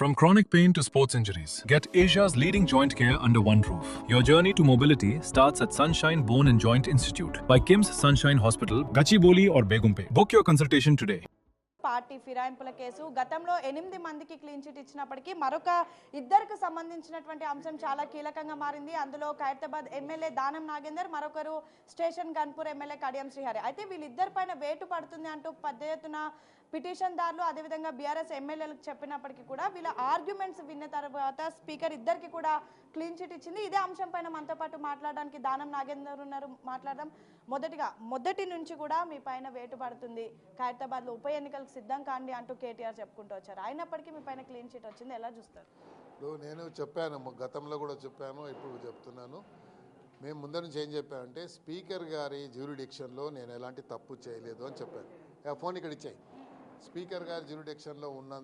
From chronic pain to sports injuries, get Asia's leading joint care under one roof. Your journey to mobility starts at Sunshine Bone and Joint Institute by Kim's Sunshine Hospital, Gachibowli or Begumpe. Book your consultation today. Party ఫిరాయింపుల కేసు గతంలో 8 మందికి clean chit ఇచ్చినప్పటికీ మరొక ఇద్దరికి సంబంధించినటువంటి అంశం చాలా కీలకంగా మారింది. అందులో ఖైరతాబాద్ ఎమ్మెల్యే దానం నాగేందర్, మరొకరు స్టేషన్ గన్పూర్ ఎమ్మెల్యే కడియం శ్రీహరి. అయితే వీళ్ళిద్దరిపైన వేటు పడుతుంది అంటూ పెద్ద ఎత్తున పిటిషన్దారులు అదేవిధంగా బీఆర్ఎస్ ఎమ్మెల్యేలకు చెప్పినప్పటికీ కూడా వీళ్ళ ఆర్గ్యుమెంట్స్ విన్న తర్వాత స్పీకర్ ఇద్దరికి కూడా క్లీన్ చిట్ ఇచ్చింది. ఇదే అంశం పైన మనతో పాటు మాట్లాడడానికి దానం నాగేందర్ ఉన్నారు. మాట్లాడదాం. మొదటి నుంచి కూడా మీ పైన వేటు పడుతుంది, ఖైరతాబాద్లో ఉప ఎన్నికలకు సిద్ధం కాండి అంటూ కేటీఆర్ చెప్పుకుంటూ వచ్చారు. అయినప్పటికీ మీ పైన క్లీన్ చిట్ వచ్చింది, ఎలా చూస్తారు? నేను చెప్పాను, గతంలో కూడా చెప్పాను, ఇప్పుడు చెప్తున్నాను. మేము ముందర నుంచి ఏం చెప్పామంటే స్పీకర్ గారి జ్యూరిడిక్షన్లో నేను ఎలాంటి తప్పు చేయలేదు అని చెప్పాను. ఫోన్ ఇక్కడ ఇచ్చాయి. స్పీకర్ గారి జ్యూరిడిక్షన్లో ఉన్న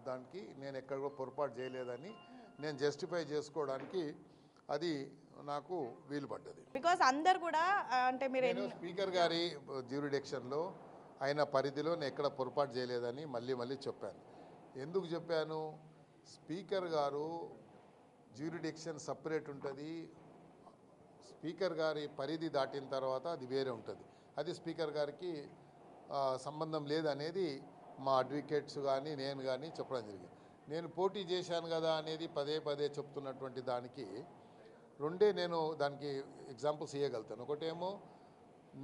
దానికి నేను ఎక్కడ కూడా పొరపాటు చేయలేదని నేను జస్టిఫై చేసుకోవడానికి అది నాకు వీలు పడ్డది. బికాస్ అందరు కూడా అంటే మీరు స్పీకర్ గారి జ్యూరిడిక్షన్లో ఆయన పరిధిలో నేను ఎక్కడ పొరపాటు చేయలేదని మళ్ళీ చెప్పాను. ఎందుకు చెప్పాను? స్పీకర్ గారు జ్యూరిడిక్షన్ సపరేట్ ఉంటుంది. స్పీకర్ గారి పరిధి దాటిన తర్వాత అది వేరే ఉంటుంది. అది స్పీకర్ గారికి సంబంధం లేదనేది మా అడ్వకేట్స్ కానీ నేను కానీ చెప్పడం జరిగింది. నేను పోటీ చేశాను కదా అనేది పదే చెప్తున్నటువంటి దానికి నేను దానికి ఎగ్జాంపుల్స్ ఇవ్వగలుగుతాను. ఒకటేమో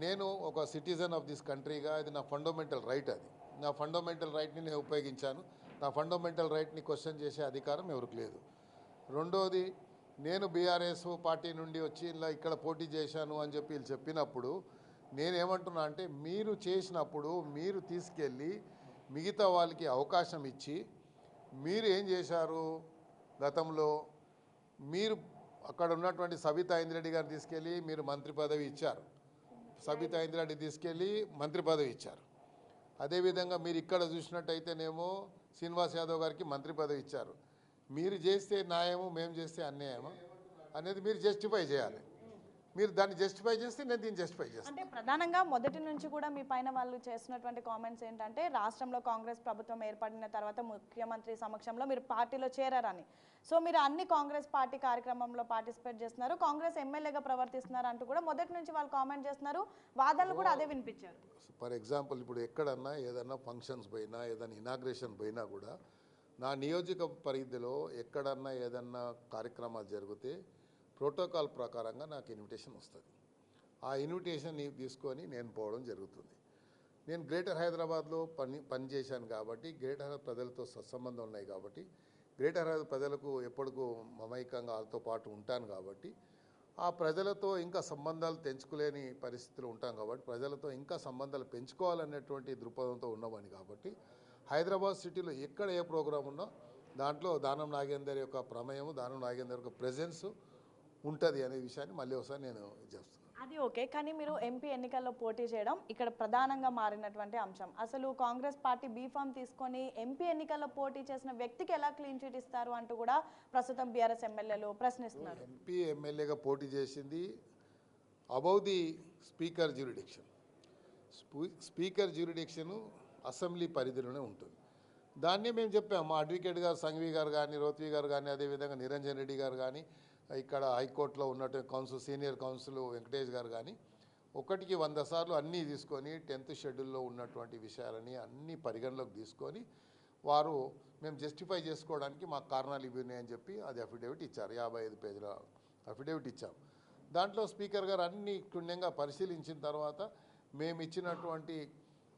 నేను ఒక సిటిజన్ ఆఫ్ దిస్ కంట్రీగా అది నా ఫండమెంటల్ రైట్. అది నా ఫండమెంటల్ రైట్ని నేను ఉపయోగించాను. నా ఫండమెంటల్ రైట్ని క్వశ్చన్ చేసే అధికారం ఎవరికి లేదు. రెండోది, నేను బీఆర్ఎస్ పార్టీ నుండి వచ్చి ఇలా ఇక్కడ పోటీ చేశాను అని చెప్పి వీళ్ళు చెప్పినప్పుడు నేనేమంటున్నా అంటే మీరు చేసినప్పుడు మీరు తీసుకెళ్ళి మిగతా వాళ్ళకి అవకాశం ఇచ్చి మీరు ఏం చేశారు? గతంలో మీరు అక్కడ ఉన్నటువంటి సబితా ఇంద్రెడ్డి గారిని తీసుకెళ్ళి మీరు మంత్రి పదవి ఇచ్చారు. సబితా ఇంద్రెడ్డి తీసుకెళ్ళి మంత్రి పదవి ఇచ్చారు. అదేవిధంగా మీరు ఇక్కడ చూసినట్టయితేనేమో శ్రీనివాస్ యాదవ్ గారికి మంత్రి పదవి ఇచ్చారు. మీరు చేస్తే న్యాయము, మేము చేస్తే అన్యాయమా అనేది మీరు జస్టిఫై చేయాలి. మీరు దాన్ని జస్టిఫై చేస్తే నేను దీన్ని జస్టిఫై చేస్తాను. అంటే ప్రధానంగా మొదటి నుంచి కూడా మీ పైన వాళ్ళు చేస్తున్నటువంటి కామెంట్స్ ఏంటంటే రాష్ట్రంలో కాంగ్రెస్ ప్రభుత్వం ఏర్పడిన తర్వాత ముఖ్యమంత్రి సమక్షంలో మీరు పార్టీలో చేరారని. సో మీరు అన్ని కాంగ్రెస్ పార్టీ కార్యక్రమంలో పార్టిసిపేట్ చేస్తున్నారు, కాంగ్రెస్ ఎమ్మెల్యేగా ప్రవర్తిస్తున్నారు అంటూ కూడా మొదటి నుంచి వాళ్ళు కామెంట్ చేస్తున్నారు. వాదనలు కూడా అదే వినిపించారు. ఫర్ ఎగ్జాంపుల్, ఇప్పుడు ఎక్కడన్నా ఏదన్నా ఫంక్షన్స్ పోయినా ఏదైనా ఇనాగ్రేషన్ పోయినా కూడా నా నియోజక పరిధిలో ఎక్కడన్నా ఏదన్నా కార్యక్రమాలు జరిగితే ప్రోటోకాల్ ప్రకారంగా నాకు ఇన్విటేషన్ వస్తుంది. ఆ ఇన్విటేషన్ తీసుకొని నేను పోవడం జరుగుతుంది. నేను గ్రేటర్ హైదరాబాద్లో పనిచేశాను కాబట్టి గ్రేటర్ హైదరాబాద్ ప్రజలతో సత్సంబంధం ఉన్నాయి కాబట్టి గ్రేటర్ హైదరాబాద్ ప్రజలకు ఎప్పటికూ మమైకంగా వాళ్ళతో పాటు ఉంటాను కాబట్టి ఆ ప్రజలతో ఇంకా సంబంధాలు తెంచుకోలేని పరిస్థితులు ఉంటాం కాబట్టి ప్రజలతో ఇంకా సంబంధాలు పెంచుకోవాలనేటువంటి దృక్పథంతో ఉన్నవాడిని కాబట్టి హైదరాబాద్ సిటీలో ఎక్కడ ఏ ప్రోగ్రాం ఉన్నా దాంట్లో దానం నాగేందర్ యొక్క ప్రమేయము, దానం నాగేందర్ యొక్క ప్రెజెన్స్ ఉంటుంది అనే విషయాన్ని మళ్ళీ ఒకసారి నేను చెప్తున్నాను. అది ఓకే, కానీ మీరు ఎంపీ ఎన్నికల్లో పోటీ చేయడం ఇక్కడ ప్రధానంగా మారినటువంటి అంశం. అసలు కాంగ్రెస్ పార్టీ బీఫామ్ తీసుకొని ఎంపీ ఎన్నికల్లో పోటీ చేసిన వ్యక్తికి ఎలా క్లీన్ చిట్ ఇస్తారు అంటూ కూడా ప్రస్తుతం బీఆర్ఎస్ ఎమ్మెల్యేలు ప్రశ్నిస్తున్నారు. ఎంపీ ఎమ్మెల్యేగా పోటీ చేసింది above the speaker jurisdiction. Speaker jurisdiction assembly పరిధిలోనే ఉంటుంది. దాన్నే మేము చెప్పాము. మా అడ్వకేట్ గారు సంఘవి గారు కానీ, రోత్వి గారు కానీ, అదేవిధంగా నిరంజన్ రెడ్డి గారు కానీ, ఇక్కడ హైకోర్టులో ఉన్నటువంటి కౌన్సిల్ సీనియర్ కౌన్సిల్ వెంకటేష్ గారు కానీ 1కి 100 సార్లు అన్నీ తీసుకొని 10th షెడ్యూల్లో ఉన్నటువంటి విషయాలని అన్నీ పరిగణలోకి తీసుకొని వారు మేము జస్టిఫై చేసుకోవడానికి మాకు కారణాలు ఇవి ఉన్నాయని చెప్పి అది అఫిడేవిట్ ఇచ్చారు. 55 పేజీల అఫిడేవిట్ ఇచ్చాం. దాంట్లో స్పీకర్ గారు అన్ని క్షుణ్ణంగా పరిశీలించిన తర్వాత మేము ఇచ్చినటువంటి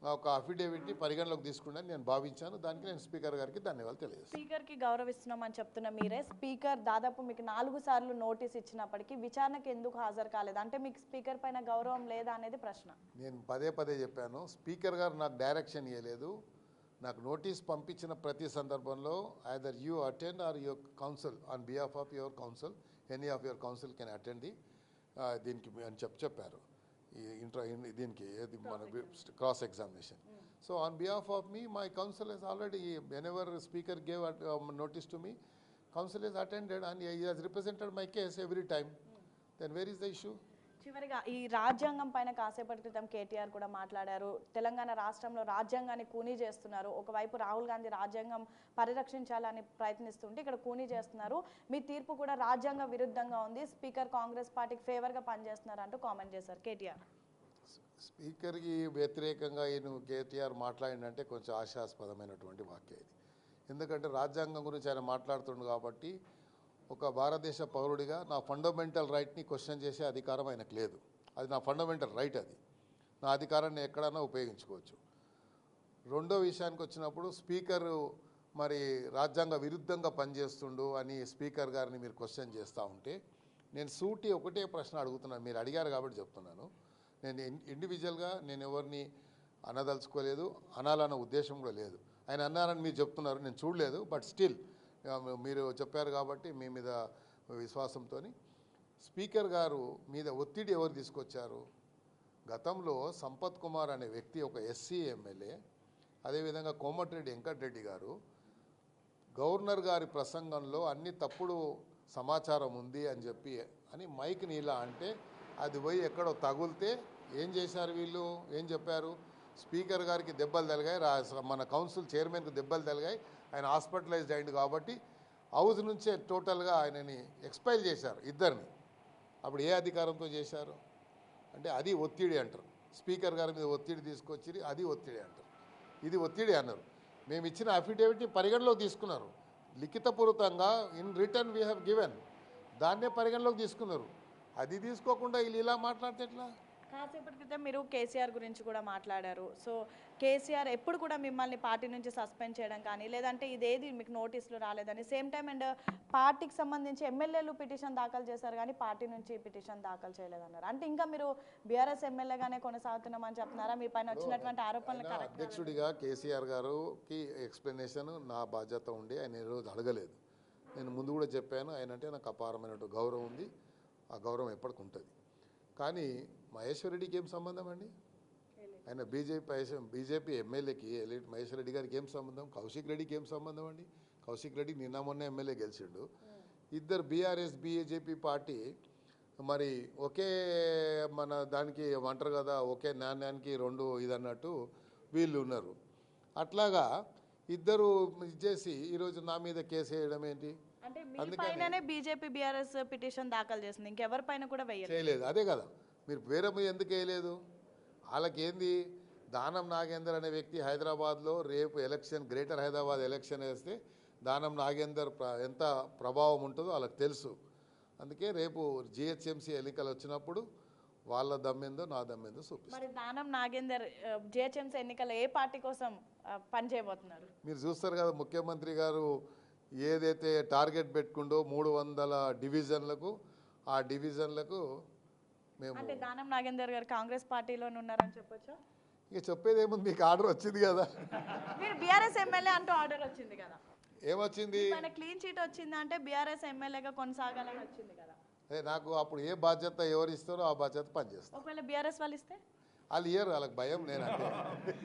ఒక అఫిడేవిట్ని పరిగణలోకి తీసుకుంటే నేను భావించాను. దానికి నేను స్పీకర్ గారికి ధన్యవాదాలు తెలియజేస్తాను. స్పీకర్కి గౌరవిస్తున్నామని చెప్తున్న మీరే స్పీకర్ దాదాపు మీకు 4 సార్లు నోటీస్ ఇచ్చినప్పటికీ విచారణకు ఎందుకు హాజరు కాలేదు? అంటే మీకు స్పీకర్ పైన గౌరవం లేదా అనేది ప్రశ్న. నేను పదే చెప్పాను. స్పీకర్ గారు నాకు డైరెక్షన్ ఇవ్వలేదు. నాకు నోటీస్ పంపించిన ప్రతి సందర్భంలో either you attend or your counsel on behalf of your counsel, any of your counsel can attend దీనికి అని చెప్పారు. దీనికి మన cross examination. So on behalf of me my counsel has already whenever speaker gave notice to me, council has attended and he has represented my case every time. Then where is the issue? చివరిగా ఈ రాజ్యాంగం పైన కాసేపటి క్రితం కేటీఆర్ కూడా మాట్లాడారు. తెలంగాణ రాష్ట్రంలో రాజ్యాంగాన్ని కూనీ చేస్తున్నారు. ఒకవైపు రాహుల్ గాంధీ రాజ్యాంగం పరిరక్షించాలని ప్రయత్నిస్తుంటే ఇక్కడ కూనీ చేస్తున్నారు. మీ తీర్పు కూడా రాజ్యాంగ విరుద్ధంగా ఉంది. స్పీకర్ కాంగ్రెస్ పార్టీకి ఫేవర్గా పనిచేస్తున్నారు అంటూ కామెంట్ చేశారు కేటీఆర్. స్పీకర్కి వ్యతిరేకంగా ఈయన కేటీఆర్ మాట్లాడిందంటే కొంచెం ఆశాస్పదమైనటువంటి వాక్యం ఇది. ఎందుకంటే రాజ్యాంగం గురించి ఆయన మాట్లాడుతుండు కాబట్టి ఒక భారతదేశ పౌరుడిగా నా ఫండమెంటల్ రైట్ని క్వశ్చన్ చేసే అధికారం ఆయనకు లేదు. అది నా ఫండమెంటల్ రైట్, అది నా అధికారాన్ని ఎక్కడైనా ఉపయోగించుకోవచ్చు. రెండో విషయానికి వచ్చినప్పుడు స్పీకరు మరి రాజ్యాంగ విరుద్ధంగా పనిచేస్తుండు అని స్పీకర్ గారిని మీరు క్వశ్చన్ చేస్తూ ఉంటే నేను సూటి ఒకటే ప్రశ్న అడుగుతున్నాను. మీరు అడిగారు కాబట్టి చెప్తున్నాను. నేను ఇండివిజువల్గా నేను ఎవరిని అనదలుచుకోలేదు, అనాలన్న ఉద్దేశం కూడా లేదు. ఆయన అన్నారని మీరు చెప్తున్నారు, నేను చూడలేదు. బట్ స్టిల్ మీరు చెప్పారు కాబట్టి మీ మీద విశ్వాసంతో స్పీకర్ గారు మీద ఒత్తిడి ఎవరు తీసుకొచ్చారు? గతంలో సంపత్ కుమార్ అనే వ్యక్తి ఒక ఎస్సీ ఎమ్మెల్యే, అదేవిధంగా కోమటిరెడ్డి వెంకటరెడ్డి గారు గవర్నర్ గారి ప్రసంగంలో అన్ని తప్పుడు సమాచారం ఉంది అని చెప్పి అని మైక్ని ఇలా అంటే అది పోయి ఎక్కడో తగులితే ఏం చేశారు వీళ్ళు? ఏం చెప్పారు? స్పీకర్ గారికి దెబ్బలు తగిలాయి, మన కౌన్సిల్ చైర్మన్కి దెబ్బలు తగిలాయి, ఆయన హాస్పిటలైజ్డ్ అయింది కాబట్టి హౌస్ నుంచే టోటల్గా ఆయనని ఎక్స్పైల్ చేశారు ఇద్దరిని. అప్పుడు ఏ అధికారంతో చేశారు? అంటే అది ఒత్తిడి అంటారు. స్పీకర్ గారి మీద ఒత్తిడి తీసుకొచ్చి అది ఒత్తిడి అంటారు. ఇది ఒత్తిడి అన్నారు. మేము ఇచ్చిన అఫిడేవిట్ని పరిగణలోకి తీసుకున్నారు. లిఖితపూర్వకంగా in return we have given, దాన్నే పరిగణలోకి తీసుకున్నారు. అది తీసుకోకుండా వీళ్ళు ఇలా మాట్లాడితే ఎట్లా? కాసేపటి క్రితం మీరు కేసీఆర్ గురించి కూడా మాట్లాడారు. సో కేసీఆర్ ఎప్పుడు కూడా మిమ్మల్ని పార్టీ నుంచి సస్పెండ్ చేయడం కానీ లేదంటే ఇదేది మీకు నోటీసులు రాలేదని, సేమ్ టైం అండ్ పార్టీకి సంబంధించి ఎమ్మెల్యేలు పిటిషన్ దాఖలు చేశారు కానీ పార్టీ నుంచి పిటిషన్ దాఖలు చేయలేదన్నారు. అంటే ఇంకా మీరు బీఆర్ఎస్ ఎమ్మెల్యేగానే కొనసాగుతున్నామని చెప్తున్నారా? మీ పైన వచ్చినటువంటి ఆరోపణలు అధ్యక్షుడిగా కేసీఆర్ గారికి ఎక్స్ప్లెనేషన్ నా బాధ్యత ఉండి ఆయన ఈరోజు అడగలేదు. నేను ముందు కూడా చెప్పాను, ఆయన అంటే నాకు అపారమైనటువంటి గౌరవం ఉంది, ఆ గౌరవం ఎప్పటికి ఉంటుంది. కానీ మహేశ్వర్ రెడ్డికి ఏం సంబంధం అండి? ఆయన బీజేపీ ఎమ్మెల్యేకి మహేశ్వర్ రెడ్డి గారికి ఏం సంబంధం? కౌశిక్ రెడ్డికి ఏం సంబంధం అండి? కౌశిక్ రెడ్డి నిన్న మొన్న ఎమ్మెల్యే గెలిచిండు. ఇద్దరు బీఆర్ఎస్ బీజేపీ పార్టీ మరి ఒకే మన దానికి అంటారు కదా, ఒకే నాణ్యానికి రెండు ఇది అన్నట్టు వీళ్ళు ఉన్నారు. అట్లాగా ఇద్దరు ఇచ్చేసి ఈరోజు నా మీద కేసు వేయడం ఏంటి? అంటే మీ పైననే బీజేపీ బీఆర్ఎస్ పిటిషన్ దాఖలు చేసింది, ఇంకెవరి పైన కూడా చేయలేదు. అదే కదా, మీరు వేరే మీద ఎందుకు వేయలేదు? వాళ్ళకేంది? దానం నాగేందర్ అనే వ్యక్తి హైదరాబాద్లో రేపు ఎలక్షన్, గ్రేటర్ హైదరాబాద్ ఎలక్షన్ వేస్తే దానం నాగేందర్ ఎంత ప్రభావం ఉంటుందో వాళ్ళకి తెలుసు. అందుకే రేపు జిహెచ్ఎంసీ ఎన్నికలు వచ్చినప్పుడు వాళ్ళ దమ్మెందో నా దమ్మెందో చూపిస్తారు. మరి దానం నాగేందర్ జిహెచ్ఎంసీ ఎన్నికల్లో ఏ పార్టీ కోసం పనిచేయబోతున్నారు? మీరు చూస్తారు కదా, ముఖ్యమంత్రి గారు ఏదైతే టార్గెట్ పెట్టుకుండో 300 డివిజన్లకు, ఆ డివిజన్లకు మేము అంటే దానం నాగేందర్ గారు కాంగ్రెస్ పార్టీలోనే ఉన్నారని చెప్పొచ్చు. ఇక చెప్పేది ఏముంది, మీకు ఆర్డర్ వచ్చింది కదా. మీరు బీఆర్ఎస్ ఎమ్మెల్యే అంటూ ఆర్డర్ వచ్చింది కదా, ఏమొచ్చింది? క్లీన్ చీట్ వచ్చింది అంటే బీఆర్ఎస్ ఎమ్మెల్యేగా కొనసాగాలని వచ్చింది కదా. అదే నాకు అప్పుడు ఏ బాధ్యత ఎవరు ఇస్తారో ఆ బాధ్యత పనిచేస్తారు. ఒకవేళ బీఆర్ఎస్ వాళ్ళు ఇస్తే వాళ్ళు ఇయ్యరు, వాళ్ళకి భయం. నేను అంటే